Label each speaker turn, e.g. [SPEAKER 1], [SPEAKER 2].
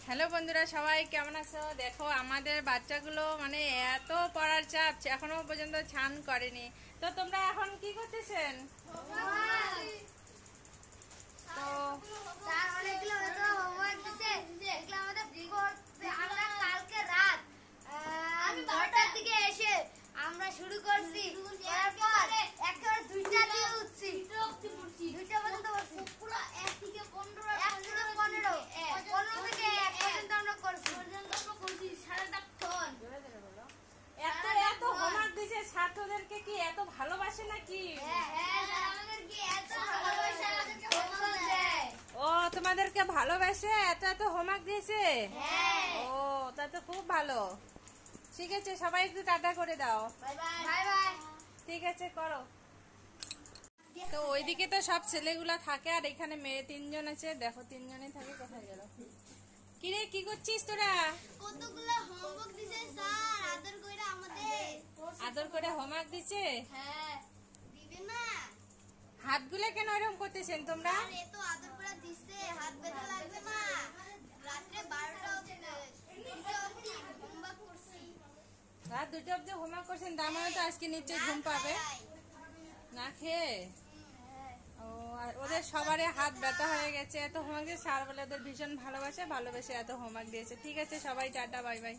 [SPEAKER 1] Hello বন্ধুরা, সবাই কেমন আছো? দেখো আমাদের বাচ্চাগুলো মানে এত পড়ার চাপ, এখনো পর্যন্ত স্নান করেনি। তো তোমরা এখন কি করতেছেন? তো
[SPEAKER 2] আমরা শুরু করছি, একেবারে 2টা দিয়ে উঠছি, 2টা পর্যন্ত করছি, পুরো 1 থেকে 15 থেকে 1 পর্যন্ত আমরা করছি, সারাটাক্ষণ।
[SPEAKER 1] এত এত হোমওয়ার্ক দিয়েছে, ছাত্রদেরকে কি এত ভালোবাসে নাকি?
[SPEAKER 2] আমাদেরকে এত ভালোবাসা দেয়।
[SPEAKER 1] ও তোমাদেরকে ভালোবাসে, এত এত হোমওয়ার্ক দিয়েছে। ও তা তো খুব ভালো। ঠিক আছে, সবাই একটু টাটা করে দাও।
[SPEAKER 2] Bye bye.
[SPEAKER 1] ঠিক আছে, করো। তো ওইদিকে তো সব ছেলেগুলা থাকে, আর এখানে মেয়ে 3জন আছে। দেখো 3জনই থাকে। কোথায় গেল? কিরে, কি করছিস তোরা?
[SPEAKER 2] কতগুলো হোমওয়ার্ক দিছে স্যার, আদর কইরা আমাদের।
[SPEAKER 1] আদর করে হোমওয়ার্ক দিছে?
[SPEAKER 2] হ্যাঁ, দিবে না?
[SPEAKER 1] হাতগুলো কেন এরকম করতেছেন তোমরা?
[SPEAKER 2] আর এত আদর করে দিছে, হাত ব্যথা লাগবে না? রাতে 12টা অবধি হোমওয়ার্ক করছি।
[SPEAKER 1] রাত 2টা অবধি হোমওয়ার্ক করছেন, তার মানে তো আজকে নিশ্চয়ই ঘুম পাবে না খেয়ে। ও, আর ওদের সবারই হাত ব্যথা হয়ে গেছে, এত হোমওয়ার্ক দিয়ে। স্যার বলে ওদের ভীষণ ভালোবাসে, এত হোমওয়ার্ক দিয়েছে। ঠিক আছে, সবাই টাটা, বাই বাই।